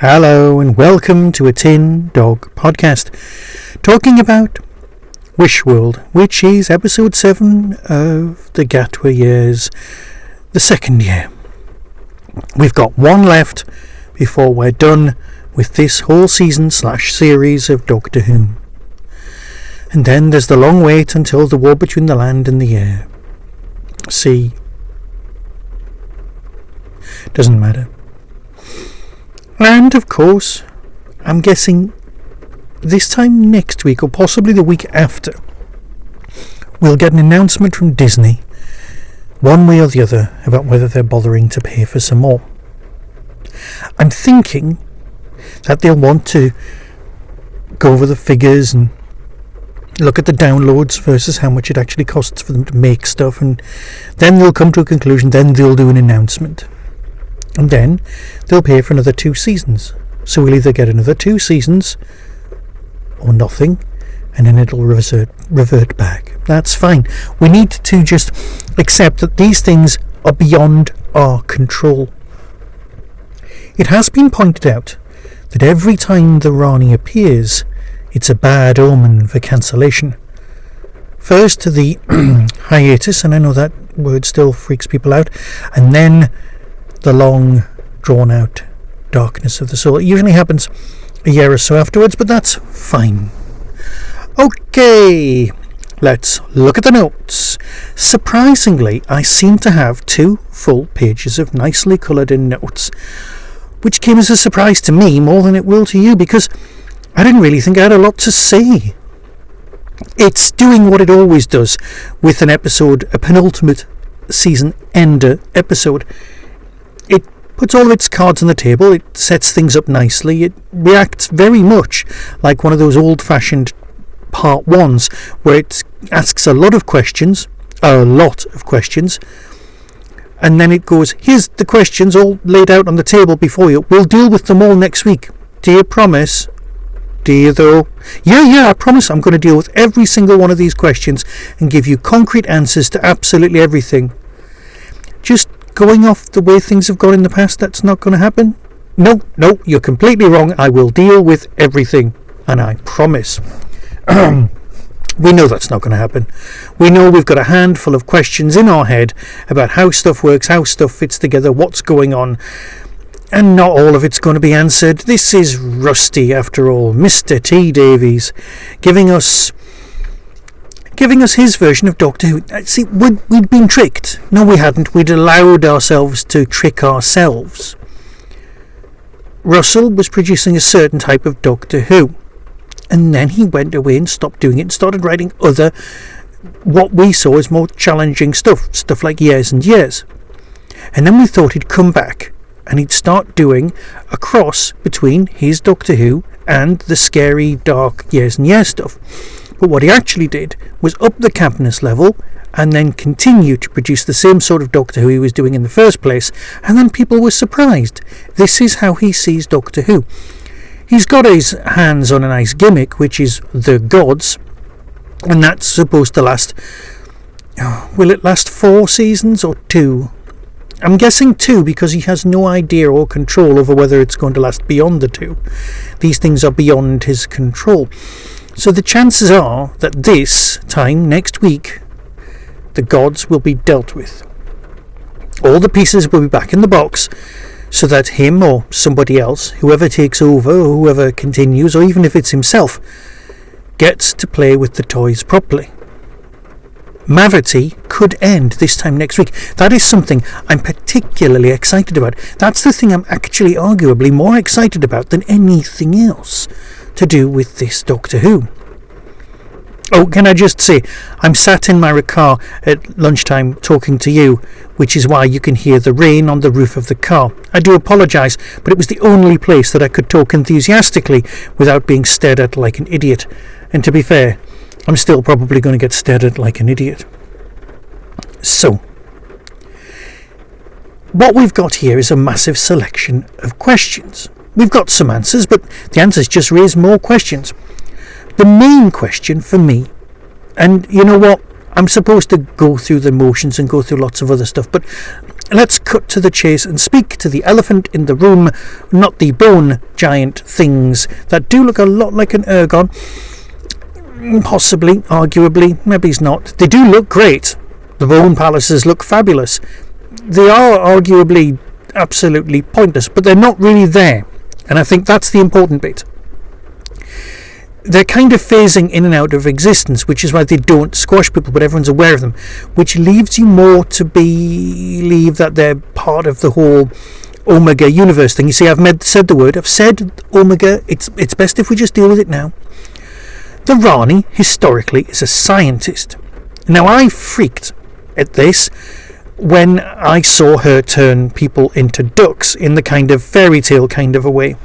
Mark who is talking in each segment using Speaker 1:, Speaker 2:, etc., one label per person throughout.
Speaker 1: Hello and welcome to a Tin Dog podcast, talking about Wish World, which is episode 7 of the Gatwa years, the second year. We've got one left before we're done with this whole season/series of Doctor Who. And then there's the long wait until the war between the land and the air. Sea. Doesn't matter. And, of course, I'm guessing this time next week, or possibly the week after, we'll get an announcement from Disney, one way or the other, about whether they're bothering to pay for some more. I'm thinking that they'll want to go over the figures and look at the downloads versus how much it actually costs for them to make stuff, and then they'll come to a conclusion, then they'll do an announcement. And then they'll pay for another 2 seasons. So we'll either get another 2 seasons or nothing, and then it'll revert back. That's fine. We need to just accept that these things are beyond our control. It has been pointed out that every time the Rani appears, it's a bad omen for cancellation. First the hiatus, and I know that word still freaks people out, and then the long, drawn-out darkness of the soul. It usually happens a year or so afterwards, but that's fine. Okay, let's look at the notes. Surprisingly, I seem to have 2 full pages of nicely coloured-in notes, which came as a surprise to me more than it will to you, because I didn't really think I had a lot to say. It's doing what it always does with an episode, a penultimate season ender episode. It puts all of its cards on the table, it sets things up nicely, it reacts very much like one of those old-fashioned part 1s, where it asks a lot of questions, and then it goes, here's the questions all laid out on the table before you, we'll deal with them all next week. Do you promise? Do you though? Yeah, I promise I'm going to deal with every single one of these questions and give you concrete answers to absolutely everything. Just going off the way things have gone in the past, that's not going to happen? No, you're completely wrong. I will deal with everything, and I promise. We know that's not going to happen. We know we've got a handful of questions in our head about how stuff works, how stuff fits together, what's going on, and not all of it's going to be answered. This is Rusty, after all, Mr. T. Davies, giving us his version of Doctor Who. See, we'd been tricked. No, we hadn't. We'd allowed ourselves to trick ourselves. Russell was producing a certain type of Doctor Who, and then he went away and stopped doing it and started writing other, what we saw as more challenging stuff like Years and Years. And then we thought he'd come back and he'd start doing a cross between his Doctor Who and the scary, dark Years and Years stuff. But what he actually did was up the campness level and then continue to produce the same sort of Doctor Who he was doing in the first place, and then people were surprised. This is how he sees Doctor Who. He's got his hands on a nice gimmick, which is the gods, and that's supposed to last... will it last 4 seasons or 2? I'm guessing 2, because he has no idea or control over whether it's going to last beyond the 2. These things are beyond his control. So the chances are that this time, next week, the gods will be dealt with. All the pieces will be back in the box, so that him or somebody else, whoever takes over or whoever continues, or even if it's himself, gets to play with the toys properly. Mavity could end this time next week. That is something I'm particularly excited about. That's the thing I'm actually arguably more excited about than anything else to do with this Doctor Who. Oh, can I just say, I'm sat in my car at lunchtime talking to you, which is why you can hear the rain on the roof of the car. I do apologise, but it was the only place that I could talk enthusiastically without being stared at like an idiot. And to be fair, I'm still probably going to get stared at like an idiot. So, what we've got here is a massive selection of questions. We've got some answers, but the answers just raise more questions. The main question for me, and you know what, I'm supposed to go through the motions and go through lots of other stuff, but let's cut to the chase and speak to the elephant in the room, not the bone giant things that do look a lot like an Ergon. Possibly, arguably, maybe it's not. They do look great. The bone palaces look fabulous. They are arguably absolutely pointless, but they're not really there. And I think that's the important bit. They're kind of phasing in and out of existence, which is why they don't squash people, but everyone's aware of them, which leaves you more to believe that they're part of the whole Omega universe thing. You see, I've said the word. I've said Omega. It's best if we just deal with it now. The Rani, historically, is a scientist. Now, I freaked at this when I saw her turn people into ducks in the kind of fairy tale kind of a way.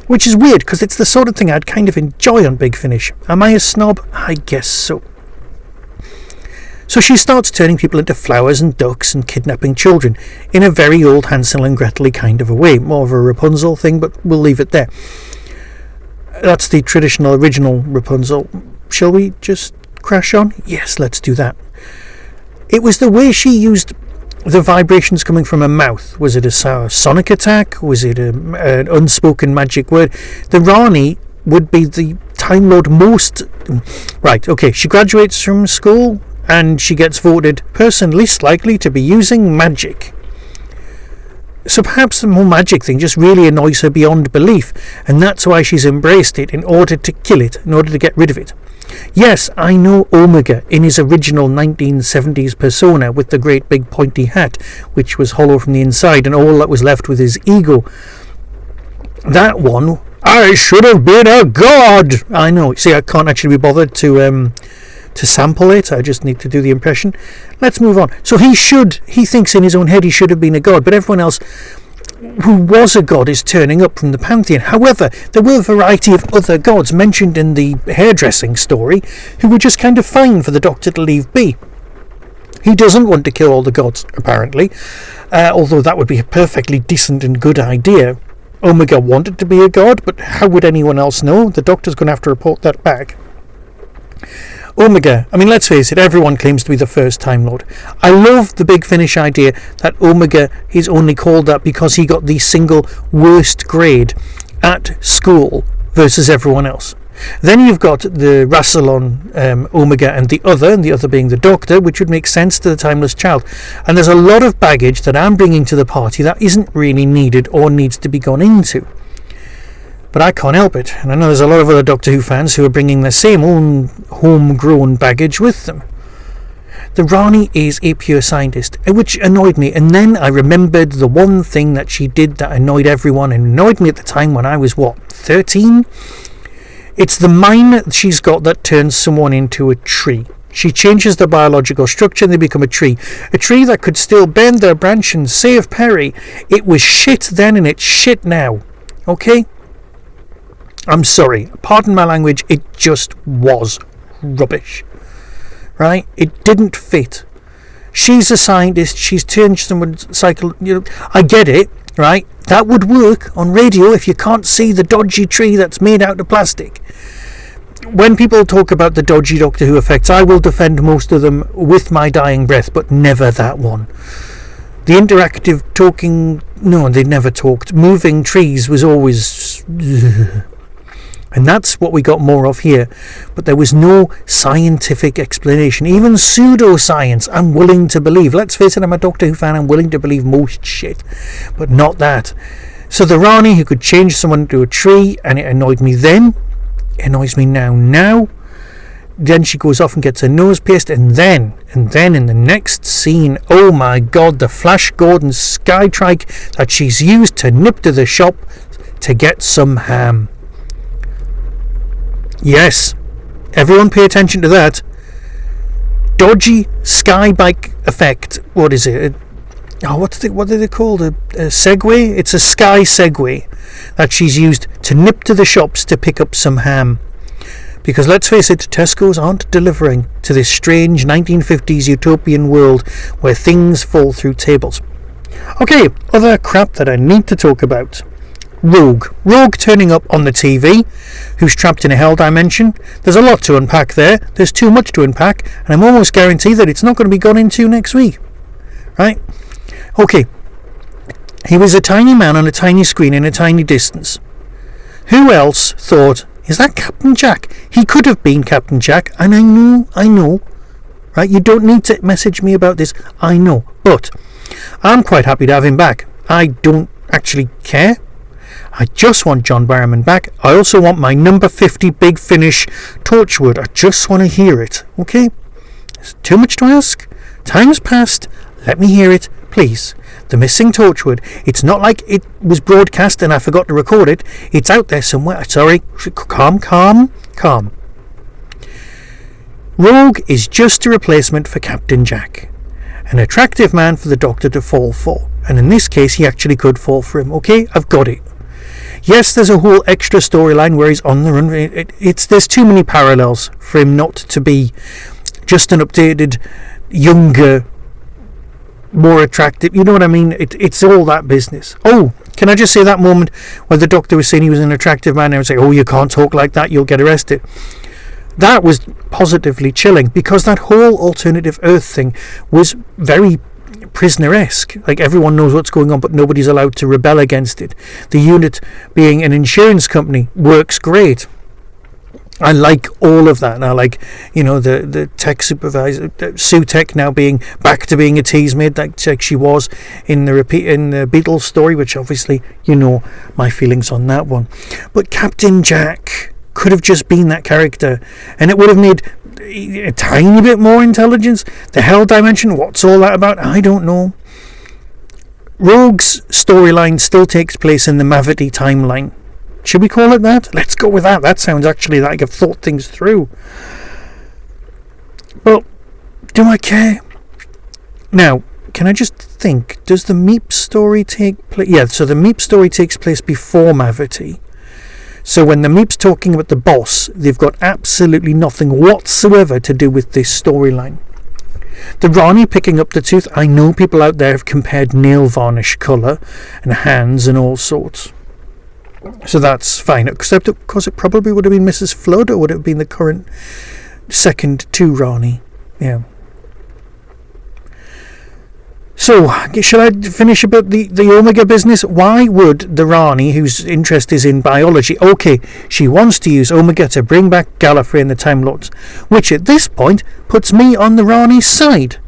Speaker 1: Which is weird, because it's the sort of thing I'd kind of enjoy on Big Finish. Am I a snob? I guess so. So she starts turning people into flowers and ducks and kidnapping children in a very old Hansel and Gretel kind of a way. More of a Rapunzel thing, but we'll leave it there. That's the traditional, original Rapunzel. Shall we just crash on? Yes, let's do that. It was the way she used the vibrations coming from her mouth. Was it a sonic attack? Was it an unspoken magic word? The Rani would be the Time Lord most... Right, okay, she graduates from school and she gets voted person least likely to be using magic. So perhaps the whole magic thing just really annoys her beyond belief, and that's why she's embraced it in order to kill it, in order to get rid of it. Yes, I know Omega in his original 1970s persona with the great big pointy hat, which was hollow from the inside, and all that was left was his ego. That one, I should have been a god! I know, see, I can't actually be bothered to sample it. I just need to do the impression. Let's move on. So he thinks in his own head he should have been a god, but everyone else who was a god is turning up from the pantheon. However, there were a variety of other gods mentioned in the hairdressing story who were just kind of fine for the Doctor to leave be. He doesn't want to kill all the gods, apparently, although that would be a perfectly decent and good idea. Omega wanted to be a god, but how would anyone else know? The Doctor's going to have to report that back. Omega, I mean, let's face it, everyone claims to be the first Time Lord. I love the Big Finish idea that Omega is only called that because he got the single worst grade at school versus everyone else. Then you've got the Rassilon Omega and the other being the Doctor, which would make sense to the Timeless Child. And there's a lot of baggage that I'm bringing to the party that isn't really needed or needs to be gone into. But I can't help it, and I know there's a lot of other Doctor Who fans who are bringing the same own homegrown baggage with them. The Rani is a pure scientist, which annoyed me, and then I remembered the one thing that she did that annoyed everyone, and annoyed me at the time when I was, 13? It's the mind that she's got that turns someone into a tree. She changes their biological structure and they become a tree that could still bend their branch and save Perry. It was shit then and it's shit now. Okay? I'm sorry, pardon my language, it just was rubbish. Right? It didn't fit. She's a scientist, she's turned someone's cycle, I get it, right? That would work on radio if you can't see the dodgy tree that's made out of plastic. When people talk about the dodgy Doctor Who effects, I will defend most of them with my dying breath, but never that one. The interactive talking, no, they never talked. Moving trees was always... And that's what we got more of here. But there was no scientific explanation. Even pseudoscience, I'm willing to believe. Let's face it, I'm a Doctor Who fan, I'm willing to believe most shit. But not that. So the Rani who could change someone into a tree, and it annoyed me then, it annoys me now. Then she goes off and gets her nose pierced, and then in the next scene, oh my god, the Flash Gordon Skytrike that she's used to nip to the shop to get some ham. Yes, everyone pay attention to that. Dodgy sky bike effect. What is it? What are they called? A Segway? It's a sky Segway that she's used to nip to the shops to pick up some ham. Because let's face it, Tesco's aren't delivering to this strange 1950s utopian world where things fall through tables. Okay, other crap that I need to talk about. Rogue turning up on the TV, who's trapped in a hell dimension. There's a lot to unpack there. There's too much to unpack, and I'm almost guaranteed that it's not going to be gone into next week. Right? Okay, he was a tiny man on a tiny screen in a tiny distance. Who else thought, is that Captain Jack? He could have been Captain Jack, and I know, right? You don't need to message me about this, I know, but I'm quite happy to have him back. I don't actually care. I just want John Barrowman back. I also want my number 50 Big Finish Torchwood. I just want to hear it, okay? It's too much to ask. Time's passed. Let me hear it, please. The Missing Torchwood. It's not like it was broadcast and I forgot to record it. It's out there somewhere. Sorry. Calm. Rogue is just a replacement for Captain Jack. An attractive man for the Doctor to fall for. And in this case, he actually could fall for him. Okay, I've got it. Yes, there's a whole extra storyline where he's on the run. There's too many parallels for him not to be just an updated, younger, more attractive. You know what I mean? It's all that business. Oh, can I just say that moment where the Doctor was saying he was an attractive man and I was like, oh, you can't talk like that, you'll get arrested. That was positively chilling because that whole alternative Earth thing was very prisoner-esque. Like everyone knows what's going on but nobody's allowed to rebel against it. The unit being an insurance company works great. I like all of that. And I like, the tech supervisor, Sue Tech, now being back to being a tease maid like she was in the Beatles story, which obviously my feelings on that one. But Captain Jack could have just been that character and it would have made a tiny bit more intelligence. The Hell Dimension, what's all that about? I don't know. Rogue's storyline still takes place in the Mavity timeline. Should we call it that? Let's go with that. That sounds actually like I've thought things through. Well, do I care? Now, can I just think, does the Meep story take place? Yeah, so the Meep story takes place before Mavity. So when the Meep's talking about the boss, they've got absolutely nothing whatsoever to do with this storyline. The Rani picking up the tooth, I know people out there have compared nail varnish colour and hands and all sorts. So that's fine, except of course it probably would have been Mrs. Flood, or would it have been the current second to Rani? Yeah. So, shall I finish about the Omega business? Why would the Rani, whose interest is in biology, okay, she wants to use Omega to bring back Gallifrey and the Time Lords, which at this point puts me on the Rani's side,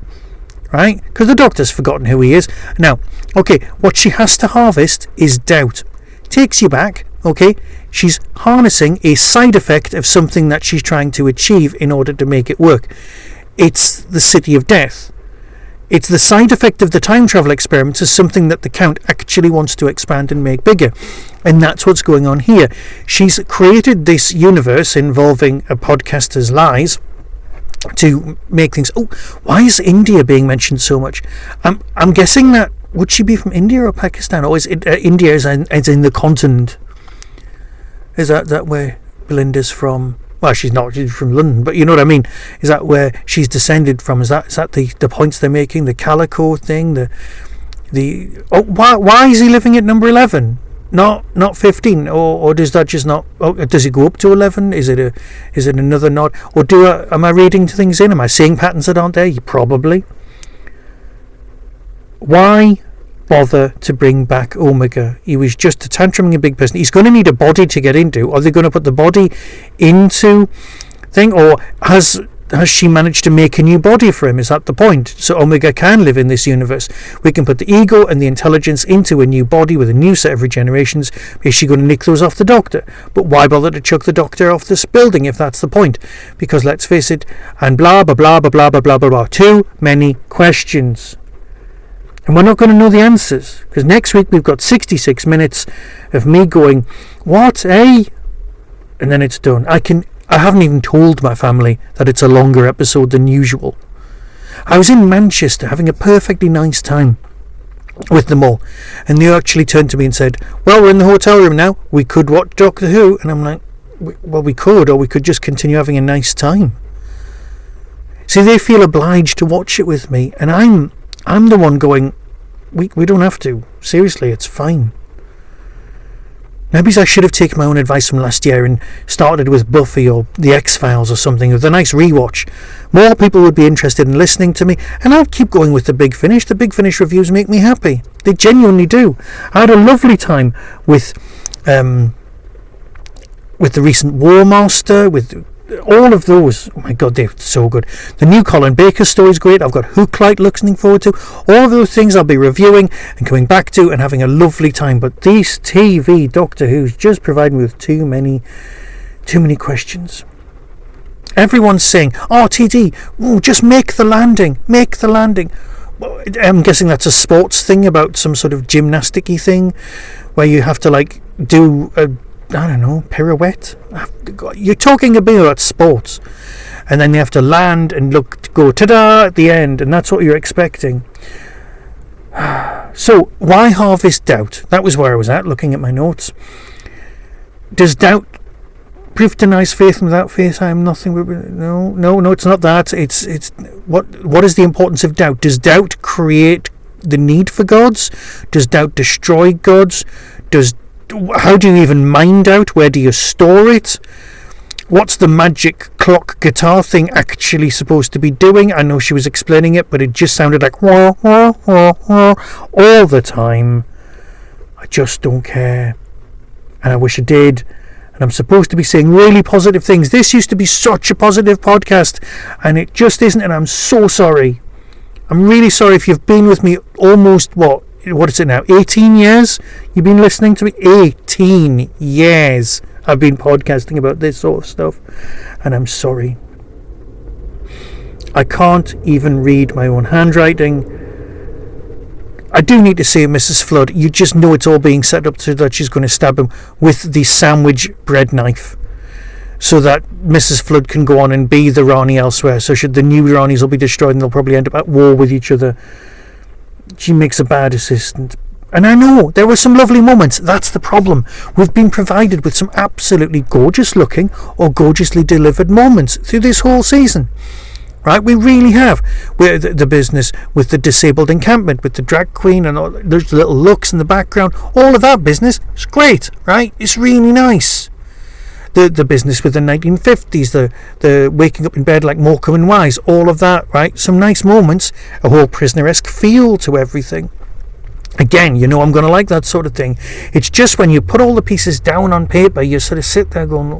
Speaker 1: right? Because the Doctor's forgotten who he is. Now, okay, what she has to harvest is doubt. Takes you back, okay? She's harnessing a side effect of something that she's trying to achieve in order to make it work. It's the City of Death. It's the side effect of the time travel experiments is something that the Count actually wants to expand and make bigger. And that's what's going on here. She's created this universe involving a podcaster's lies to make things... Oh, why is India being mentioned so much? I'm guessing that... Would she be from India or Pakistan? Or is it, India as in the continent? Is that where Belinda's from? Well, she's not. She's from London, but you know what I mean. Is that where she's descended from? Is that the points they're making? The Calico thing. Why is he living at number 11? Not 15, or does that just not? Does it go up to 11? Is it another nod? Or am I reading things in? Am I seeing patterns that aren't there? Probably. Why bother to bring back Omega? He was just a tantruming a big person. He's going to need a body to get into. Are they going to put the body into thing, or has she managed to make a new body for him? Is that the point? So Omega can live in this universe. We can put the ego and the intelligence into a new body with a new set of regenerations. Is she going to nick those off the Doctor? But why bother to chuck the Doctor off this building if that's the point? Because let's face it, and blah blah blah blah blah blah blah blah blah. Too many questions. And we're not going to know the answers, because next week we've got 66 minutes of me going, what, eh? And then it's done. I haven't even told my family that it's a longer episode than usual. I was in Manchester having a perfectly nice time with them all, and they actually turned to me and said, well, we're in the hotel room now, we could watch Doctor Who. And I'm like, well, we could, or we could just continue having a nice time. See, they feel obliged to watch it with me, and I'm the one going, we don't have to. Seriously, it's fine. Maybe I should have taken my own advice from last year and started with Buffy or The X-Files or something with a nice rewatch. More people would be interested in listening to me, and I'd keep going with The Big Finish. The Big Finish reviews make me happy. They genuinely do. I had a lovely time with the recent War Master, with all of those. Oh my god, they're so good. The new Colin Baker story is great. I've got Hooklight looking forward to. All of those things I'll be reviewing and coming back to and having a lovely time. But these TV Doctor Who's just provide me with too many questions. Everyone's saying, "Oh, TD, just make the landing. Make the landing." Well, I'm guessing that's a sports thing about some sort of gymnastic-y thing where you have to like do a pirouette. You're talking about sports, and then you have to land and go ta-da at the end, and that's what you're expecting. So why harvest doubt? That was where I was at, looking at my notes. Does doubt proof denies faith, and without faith I am nothing? No, it's not that. It's what is the importance of doubt? Does doubt create the need for gods? Does doubt destroy gods? How do you even mine doubt? Where do you store it? What's the magic clock guitar thing actually supposed to be doing? I know she was explaining it, but it just sounded like wah, wah, wah, wah, all the time. I just don't care. And I wish I did. And I'm supposed to be saying really positive things. This used to be such a positive podcast, and it just isn't, and I'm so sorry. I'm really sorry if you've been with me almost, what is it now, 18 years? You've been listening to me? 18 years I've been podcasting about this sort of stuff, and I'm sorry. I can't even read my own handwriting. I do need to say, Mrs. Flood, you just know it's all being set up so that she's going to stab him with the sandwich bread knife, so that Mrs. Flood can go on and be the Rani elsewhere. So the new Ranis will be destroyed and they'll probably end up at war with each other. She makes a bad assistant. And I know there were some lovely moments. That's the problem. We've been provided with some absolutely gorgeous looking or gorgeously delivered moments through this whole season. Right? We really have. We're the business with the disabled encampment, with the drag queen and all those little looks in the background. All of that business is great. Right? It's really nice. The business with the 1950s, the waking up in bed like Morecambe and Wise, all of that, right? Some nice moments, a whole Prisoner-esque feel to everything. Again, you know I'm going to like that sort of thing. It's just when you put all the pieces down on paper, you sort of sit there going,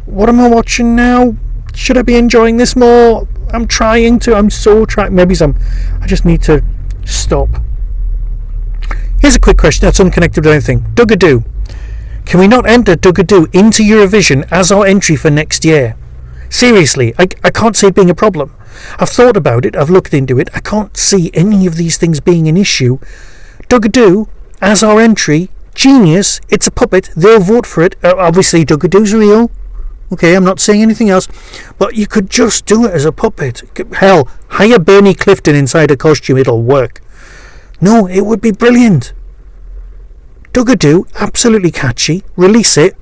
Speaker 1: what am I watching now? Should I be enjoying this more? I'm so trying. Maybe I just need to stop. Here's a quick question that's unconnected with anything. Dug-a-Doo. Can we not enter Dug-a-Doo into Eurovision as our entry for next year? Seriously, I can't see it being a problem. I've thought about it, I've looked into it, I can't see any of these things being an issue. Dug-a-Doo as our entry, genius, it's a puppet, they'll vote for it. Obviously Dug-a-Doo's real. Okay, I'm not saying anything else, but you could just do it as a puppet. Hell, hire Bernie Clifton inside a costume, it'll work. No, it would be brilliant. Dug-a-Doo, absolutely catchy. Release it.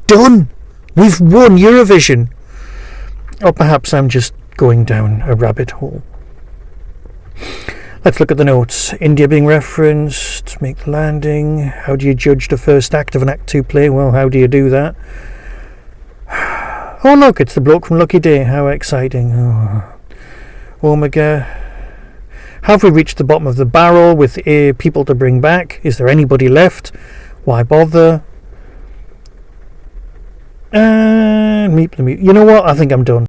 Speaker 1: Done. We've won Eurovision. Or perhaps I'm just going down a rabbit hole. Let's look at the notes. India being referenced. Make the landing. How do you judge the first act of an Act 2 play? Well, how do you do that? Oh, look, it's the bloke from Lucky Day. How exciting. Omega. Have we reached the bottom of the barrel with people to bring back? Is there anybody left? Why bother? And meet the mute. You know what? I think I'm done.